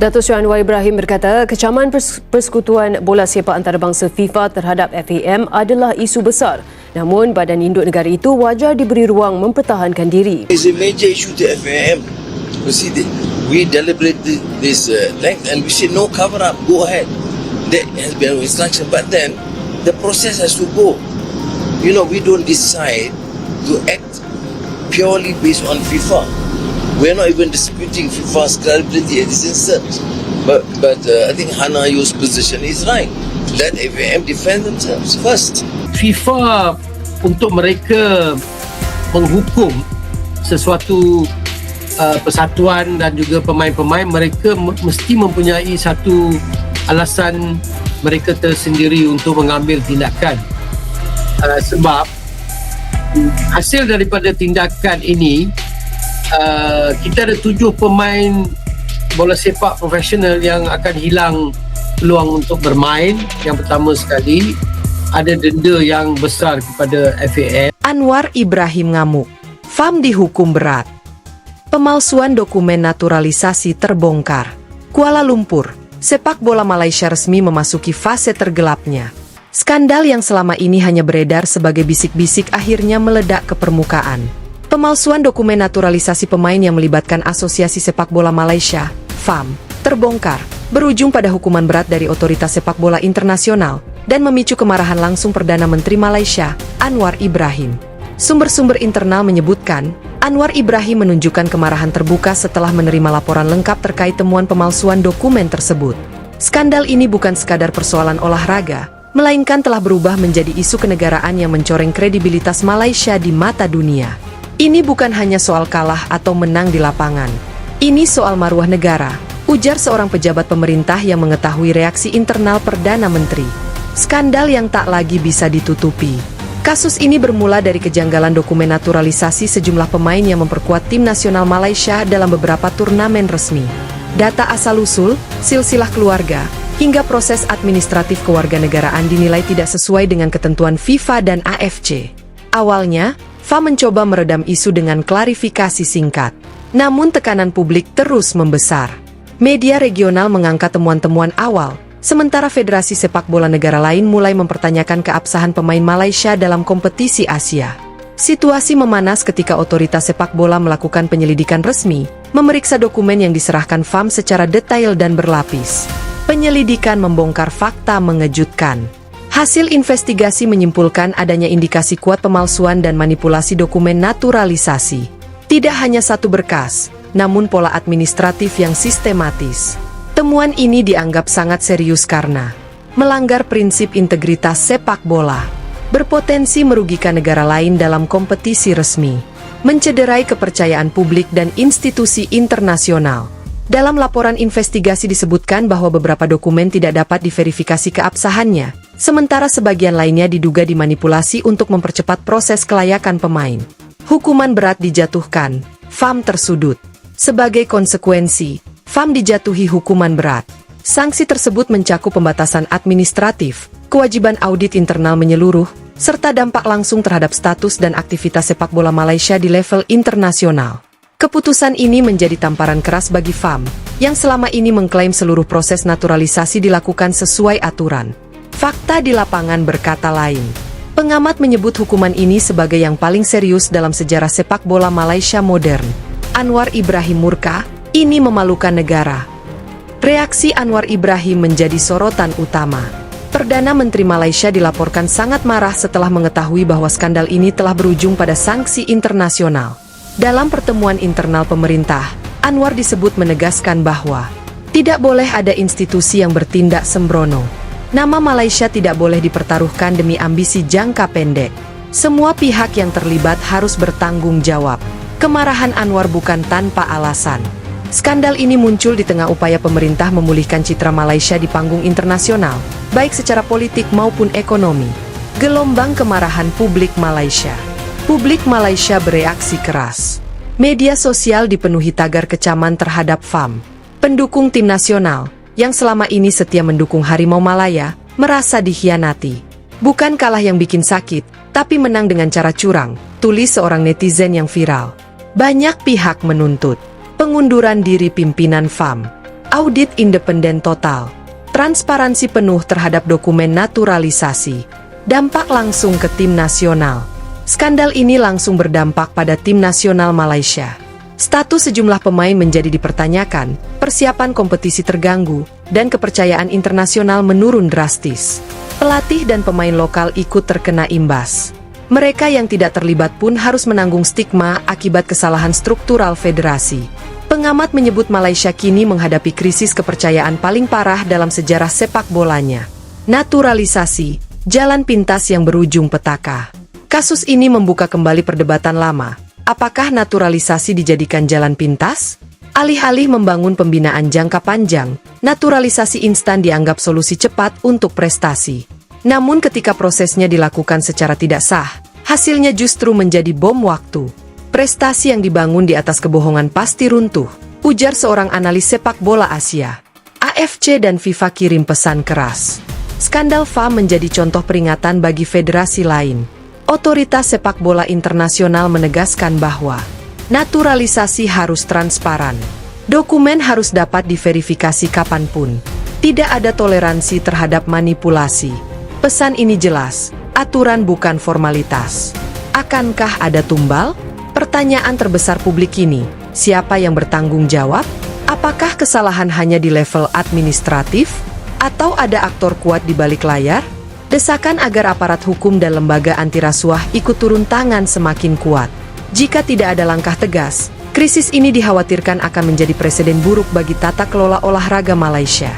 Datuk Seri Anwar Ibrahim berkata kecaman Persekutuan Bola Sepak Antarabangsa FIFA terhadap FAM adalah isu besar. Namun, badan induk negara itu wajar diberi ruang mempertahankan diri. It's a major issue to FAM. You see, we deliberated this length and we said no cover up, go ahead. There has been instruction, but then the process has to go. You know, we don't decide to act purely based on FIFA. We're not even disputing FIFA's credibility at this instance. But I think Hannah Yu's position is right. Let FAM defend themselves first. FIFA untuk mereka menghukum sesuatu persatuan dan juga pemain-pemain, mereka mesti mempunyai satu alasan mereka tersendiri untuk mengambil tindakan. Sebab hasil daripada tindakan ini, kita ada 7 pemain bola sepak profesional yang akan hilang peluang untuk bermain. Yang pertama sekali, ada denda yang besar kepada FAM. Anwar Ibrahim ngamuk, FAM dihukum berat. Pemalsuan dokumen naturalisasi terbongkar. Kuala Lumpur, sepak bola Malaysia resmi memasuki fase tergelapnya. Skandal yang selama ini hanya beredar sebagai bisik-bisik akhirnya meledak ke permukaan. Pemalsuan dokumen naturalisasi pemain yang melibatkan Asosiasi Sepak Bola Malaysia, FAM, terbongkar, berujung pada hukuman berat dari Otoritas Sepak Bola Internasional dan memicu kemarahan langsung Perdana Menteri Malaysia, Anwar Ibrahim. Sumber-sumber internal menyebutkan, Anwar Ibrahim menunjukkan kemarahan terbuka setelah menerima laporan lengkap terkait temuan pemalsuan dokumen tersebut. Skandal ini bukan sekadar persoalan olahraga, melainkan telah berubah menjadi isu kenegaraan yang mencoreng kredibilitas Malaysia di mata dunia. Ini bukan hanya soal kalah atau menang di lapangan. Ini soal maruah negara, ujar seorang pejabat pemerintah yang mengetahui reaksi internal Perdana Menteri. Skandal yang tak lagi bisa ditutupi. Kasus ini bermula dari kejanggalan dokumen naturalisasi sejumlah pemain yang memperkuat tim nasional Malaysia dalam beberapa turnamen resmi. Data asal-usul, silsilah keluarga, hingga proses administratif kewarganegaraan dinilai tidak sesuai dengan ketentuan FIFA dan AFC. Awalnya, FAM mencoba meredam isu dengan klarifikasi singkat. Namun tekanan publik terus membesar. Media regional mengangkat temuan-temuan awal, sementara Federasi Sepak Bola negara lain mulai mempertanyakan keabsahan pemain Malaysia dalam kompetisi Asia. Situasi memanas ketika otoritas sepak bola melakukan penyelidikan resmi, memeriksa dokumen yang diserahkan FAM secara detail dan berlapis. Penyelidikan membongkar fakta mengejutkan. Hasil investigasi menyimpulkan adanya indikasi kuat pemalsuan dan manipulasi dokumen naturalisasi. Tidak hanya satu berkas, namun pola administratif yang sistematis. Temuan ini dianggap sangat serius karena melanggar prinsip integritas sepak bola, berpotensi merugikan negara lain dalam kompetisi resmi, mencederai kepercayaan publik dan institusi internasional. Dalam laporan investigasi disebutkan bahwa beberapa dokumen tidak dapat diverifikasi keabsahannya, sementara sebagian lainnya diduga dimanipulasi untuk mempercepat proses kelayakan pemain. Hukuman berat dijatuhkan, FAM tersudut. Sebagai konsekuensi, FAM dijatuhi hukuman berat. Sanksi tersebut mencakup pembatasan administratif, kewajiban audit internal menyeluruh, serta dampak langsung terhadap status dan aktivitas sepak bola Malaysia di level internasional. Keputusan ini menjadi tamparan keras bagi FAM, yang selama ini mengklaim seluruh proses naturalisasi dilakukan sesuai aturan. Fakta di lapangan berkata lain. Pengamat menyebut hukuman ini sebagai yang paling serius dalam sejarah sepak bola Malaysia modern. Anwar Ibrahim murka, ini memalukan negara. Reaksi Anwar Ibrahim menjadi sorotan utama. Perdana Menteri Malaysia dilaporkan sangat marah setelah mengetahui bahwa skandal ini telah berujung pada sanksi internasional. Dalam pertemuan internal pemerintah, Anwar disebut menegaskan bahwa tidak boleh ada institusi yang bertindak sembrono. Nama Malaysia tidak boleh dipertaruhkan demi ambisi jangka pendek. Semua pihak yang terlibat harus bertanggung jawab. Kemarahan Anwar bukan tanpa alasan. Skandal ini muncul di tengah upaya pemerintah memulihkan citra Malaysia di panggung internasional, baik secara politik maupun ekonomi. Gelombang kemarahan publik Malaysia. Publik Malaysia bereaksi keras. Media sosial dipenuhi tagar kecaman terhadap FAM. Pendukung tim nasional, yang selama ini setia mendukung Harimau Malaya, merasa dikhianati. Bukan kalah yang bikin sakit, tapi menang dengan cara curang, tulis seorang netizen yang viral. Banyak pihak menuntut pengunduran diri pimpinan FAM. audit independen total, transparansi penuh terhadap dokumen naturalisasi, dampak langsung ke tim nasional. Skandal ini langsung berdampak pada tim nasional Malaysia. Status sejumlah pemain menjadi dipertanyakan, persiapan kompetisi terganggu, dan kepercayaan internasional menurun drastis. Pelatih dan pemain lokal ikut terkena imbas. Mereka yang tidak terlibat pun harus menanggung stigma akibat kesalahan struktural federasi. Pengamat menyebut Malaysia kini menghadapi krisis kepercayaan paling parah dalam sejarah sepak bolanya. Naturalisasi, jalan pintas yang berujung petaka. Kasus ini membuka kembali perdebatan lama. Apakah naturalisasi dijadikan jalan pintas? Alih-alih membangun pembinaan jangka panjang, naturalisasi instan dianggap solusi cepat untuk prestasi. Namun ketika prosesnya dilakukan secara tidak sah, hasilnya justru menjadi bom waktu. Prestasi yang dibangun di atas kebohongan pasti runtuh, ujar seorang analis sepak bola Asia. AFC dan FIFA kirim pesan keras. Skandal FAM menjadi contoh peringatan bagi federasi lain. Otoritas sepak bola internasional menegaskan bahwa naturalisasi harus transparan. Dokumen harus dapat diverifikasi kapanpun. Tidak ada toleransi terhadap manipulasi. Pesan ini jelas, aturan bukan formalitas. Akankah ada tumbal? Pertanyaan terbesar publik ini, siapa yang bertanggung jawab? Apakah kesalahan hanya di level administratif? Atau ada aktor kuat di balik layar? Desakan agar aparat hukum dan lembaga anti rasuah ikut turun tangan semakin kuat. Jika tidak ada langkah tegas, krisis ini dikhawatirkan akan menjadi presiden buruk bagi tata kelola olahraga Malaysia.